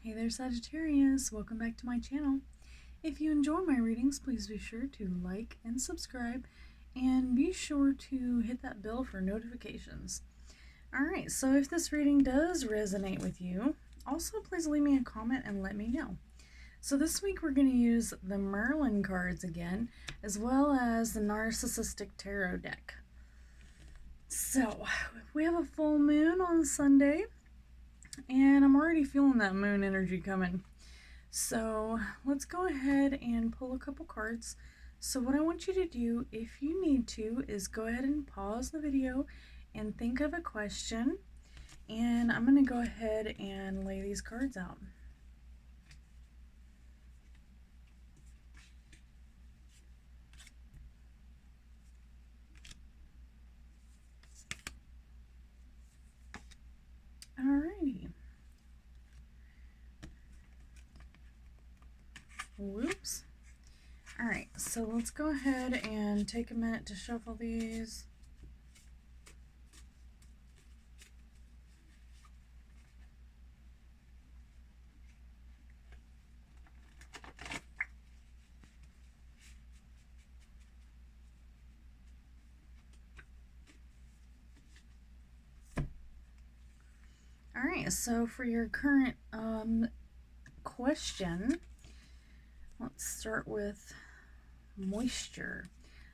Hey there, Sagittarius. Welcome back to my channel. If you enjoy my readings, please be sure to like and subscribe, and be sure to hit that bell for notifications. Alright, so if this reading does resonate with you, also please leave me a comment and let me know. So this week we're going to use the Merlin cards again, as well as the Narcissistic Tarot deck. So, we have a full moon on Sunday, and I'm already feeling that moon energy coming. So let's go ahead and pull a couple cards. So what I want you to do, if you need to, is go ahead and pause the video and think of a question. And I'm going to go ahead and lay these cards out. Alrighty. Whoops. Alright, so let's go ahead and take a minute to shuffle these. Alright, so for your current question, let's start with moisture.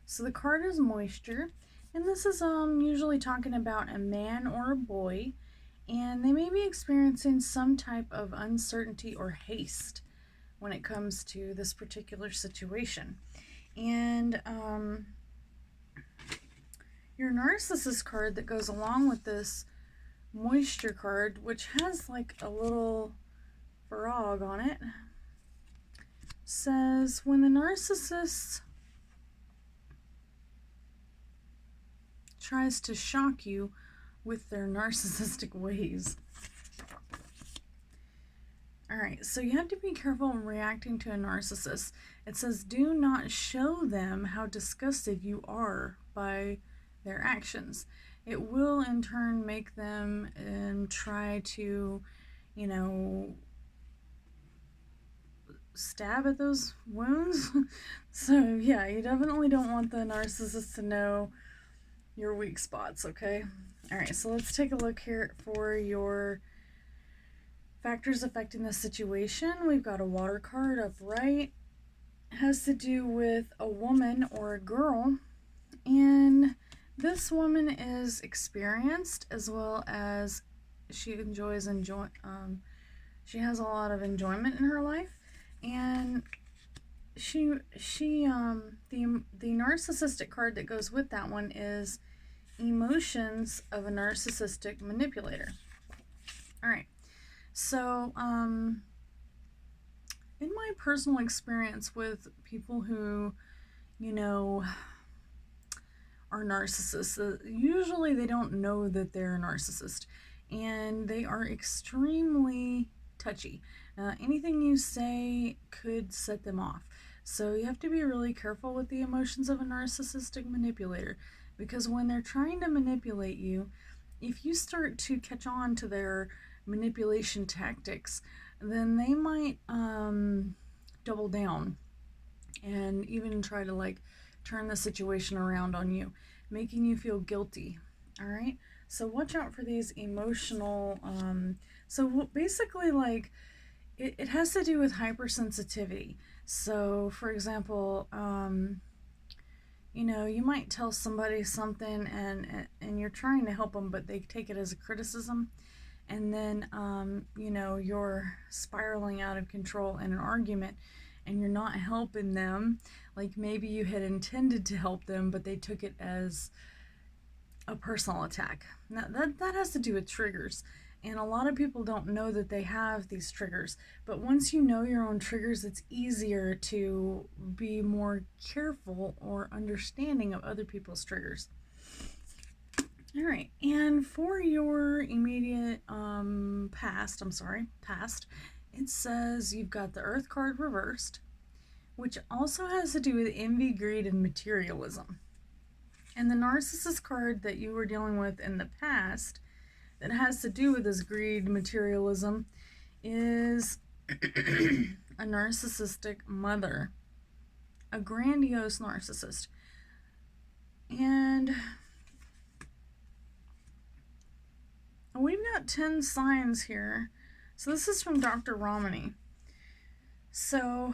So the card is moisture, and this is usually talking about a man or a boy, and they may be experiencing some type of uncertainty or haste when it comes to this particular situation. And your narcissist card that goes along with this moisture card, which has like a little frog on it, says when the narcissist tries to shock you with their narcissistic ways. Alright, so you have to be careful in reacting to a narcissist. It says do not show them how disgusted you are by their actions. It will in turn make them try to, you know, stab at those wounds. So yeah, you definitely don't want the narcissist to know your weak spots, okay? Alright, so let's take a look here for your factors affecting the situation. We've got a water card upright. It has to do with a woman or a girl, and this woman is experienced, as well as she enjoys she has a lot of enjoyment in her life, and the narcissistic card that goes with that one is emotions of a narcissistic manipulator. All right, so in my personal experience with people who, you know, are narcissists, usually they don't know that they're a narcissist, and they are extremely touchy. Anything you say could set them off. So you have to be really careful with the emotions of a narcissistic manipulator, because when they're trying to manipulate you, if you start to catch on to their manipulation tactics, then they might double down and even try to like turn the situation around on you, making you feel guilty. All right, so watch out for these emotional so basically, like, it has to do with hypersensitivity. So for example, you know, you might tell somebody something and you're trying to help them, but they take it as a criticism, and then you know, you're spiraling out of control in an argument, and you're not helping them. Like maybe you had intended to help them, but they took it as a personal attack. Now that has to do with triggers, and a lot of people don't know that they have these triggers. But once you know your own triggers, it's easier to be more careful or understanding of other people's triggers. All right, and for your immediate past, it says you've got the Earth card reversed, which also has to do with envy, greed, and materialism. And the narcissist card that you were dealing with in the past that has to do with this greed, materialism, is a narcissistic mother, a grandiose narcissist. And we've got 10 signs here. So this is from Dr. Romani. So,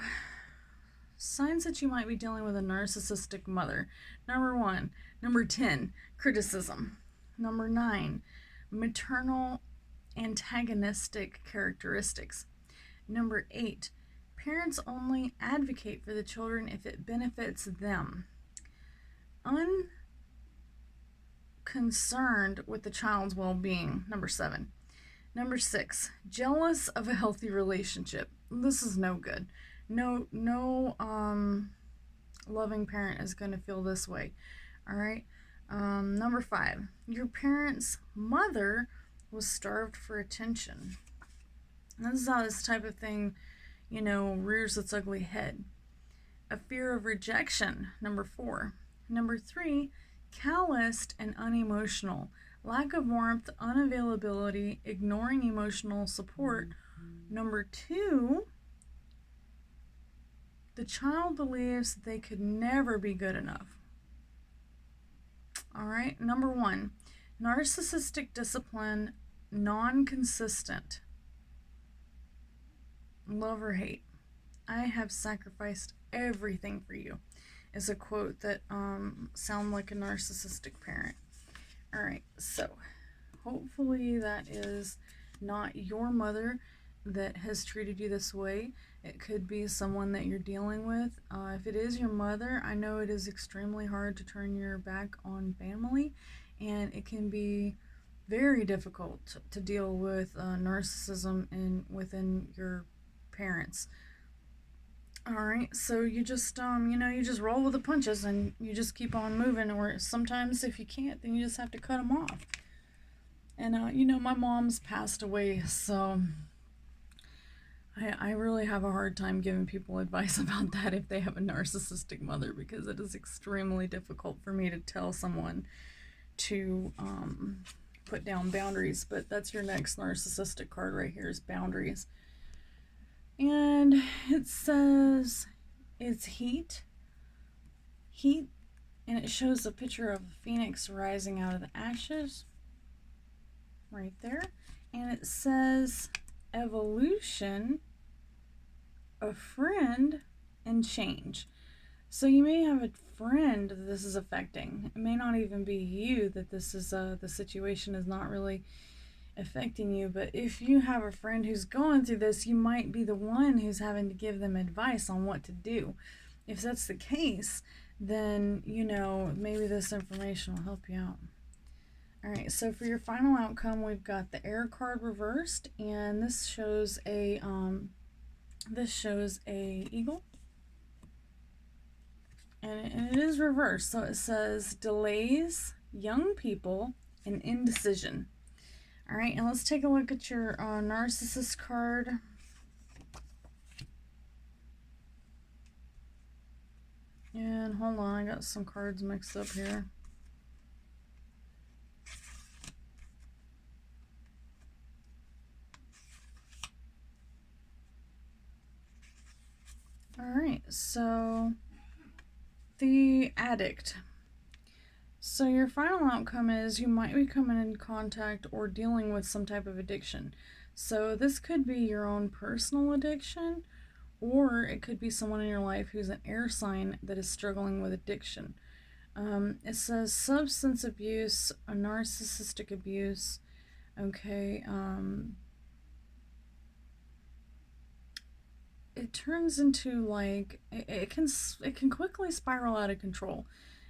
signs that you might be dealing with a narcissistic mother. Number 1. Number 10, criticism. Number 9, maternal antagonistic characteristics. Number 8, parents only advocate for the children if it benefits them. Unconcerned with the child's well-being. Number 7. Number 6, jealous of a healthy relationship. This is no good. No loving parent is going to feel this way. All right. Number 5, your parent's mother was starved for attention. And this is how this type of thing, rears its ugly head. A fear of rejection. Number 4. Number 3, calloused and unemotional. Lack of warmth, unavailability, ignoring emotional support. Number 2, the child believes they could never be good enough. All right. Number 1, narcissistic discipline, non-consistent. Love or hate. I have sacrificed everything for you is a quote that sound like a narcissistic parent. All right. So hopefully that is not your mother that has treated you this way. It could be someone that you're dealing with. If it is your mother, I know it is extremely hard to turn your back on family, and it can be very difficult to deal with narcissism within your parents. All right, so you just you just roll with the punches and you just keep on moving, or sometimes if you can't, then you just have to cut them off. And my mom's passed away, so I really have a hard time giving people advice about that if they have a narcissistic mother, because it is extremely difficult for me to tell someone to put down boundaries. But that's your next narcissistic card right here, is boundaries. And it says it's heat, and it shows a picture of a phoenix rising out of the ashes right there. And it says evolution, a friend, and change. So you may have a friend that this is affecting. It may not even be you that this is the situation is not really affecting you, but if you have a friend who's going through this, you might be the one who's having to give them advice on what to do. If that's the case, then maybe this information will help you out. All right, so for your final outcome, we've got the Air card reversed, and this shows a eagle, and it is reversed. So it says delays, young people, and indecision. All right, and let's take a look at your narcissist card. And hold on, I got some cards mixed up here. All right, so the addict. So your final outcome is you might be coming in contact or dealing with some type of addiction. So this could be your own personal addiction, or it could be someone in your life who's an air sign that is struggling with addiction. It says substance abuse, a narcissistic abuse. Okay. It turns into it can quickly spiral out of control,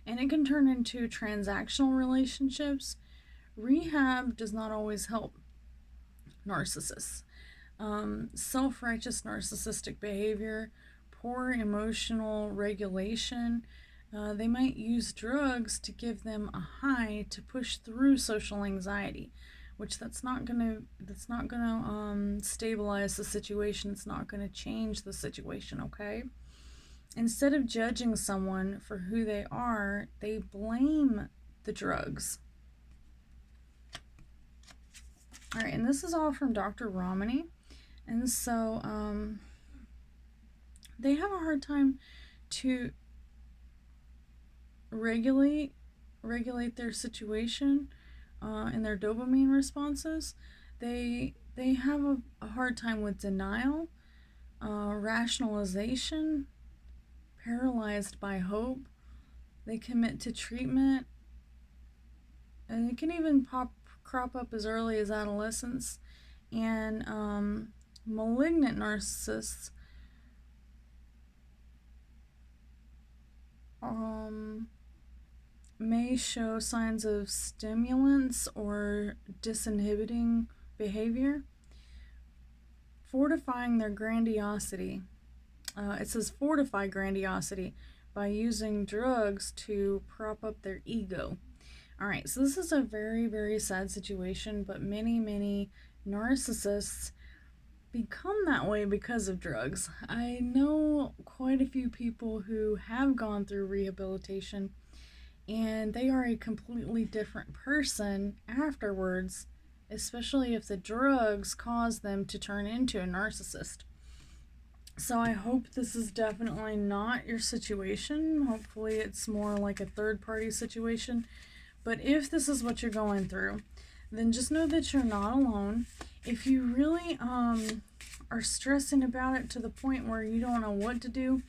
and it can turn into transactional relationships. Rehab does not always help narcissists. Self-righteous narcissistic behavior, poor emotional regulation. They might use drugs to give them a high to push through social anxiety, which that's not gonna stabilize the situation. It's not gonna change the situation. Okay. Instead of judging someone for who they are, they blame the drugs. All right, and this is all from Dr. Romani. And so they have a hard time to regulate their situation and their dopamine responses. They have a hard time with denial, rationalization, paralyzed by hope. They commit to treatment, and it can even crop up as early as adolescence. And malignant narcissists may show signs of stimulants or disinhibiting behavior, fortifying their grandiosity. It says fortify grandiosity by using drugs to prop up their ego. All right, so this is a very, very sad situation, but many narcissists become that way because of drugs. I know quite a few people who have gone through rehabilitation, and they are a completely different person afterwards, especially if the drugs cause them to turn into a narcissist. So I hope this is definitely not your situation. Hopefully it's more like a third-party situation. But if this is what you're going through, then just know that you're not alone. If you really are stressing about it to the point where you don't know what to do,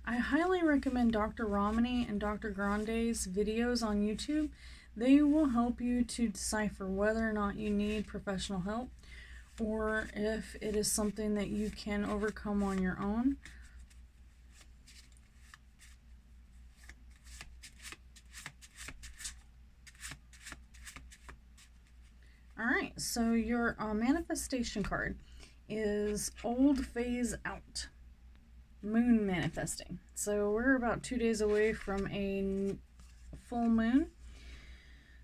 I highly recommend Dr. Romani and Dr. Grande's videos on YouTube. They will help you to decipher whether or not you need professional help, or if it is something that you can overcome on your own. Alright, so your manifestation card is Old Phase Out. Moon manifesting. So we're about 2 days away from a full moon.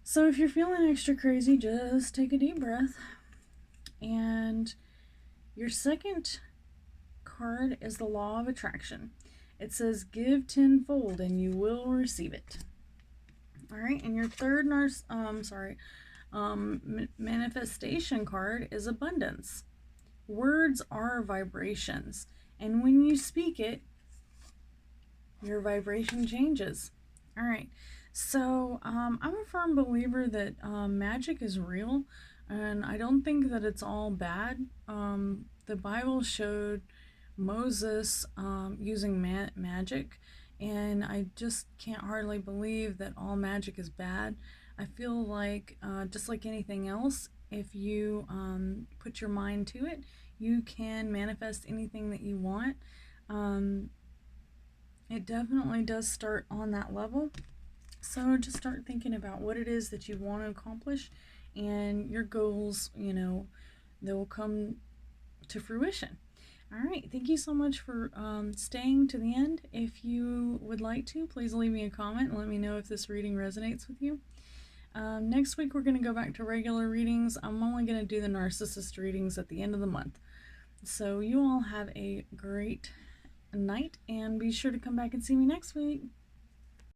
So if you're feeling extra crazy, just take a deep breath. And your second card is the Law of Attraction. It says give tenfold and you will receive it. All right, and your third manifestation card is Abundance. Words are vibrations, and when you speak it, your vibration changes. All right, so I'm a firm believer that magic is real, and I don't think that it's all bad. The Bible showed Moses using magic, and I just can't hardly believe that all magic is bad. I feel like just like anything else, if you put your mind to it, you can manifest anything that you want. It definitely does start on that level. So just start thinking about what it is that you want to accomplish, and your goals, they will come to fruition. All right, thank you so much for staying to the end. If you would like to, please leave me a comment and let me know if this reading resonates with you. Next week, we're going to go back to regular readings. I'm only going to do the narcissist readings at the end of the month. So you all have a great night, and be sure to come back and see me next week.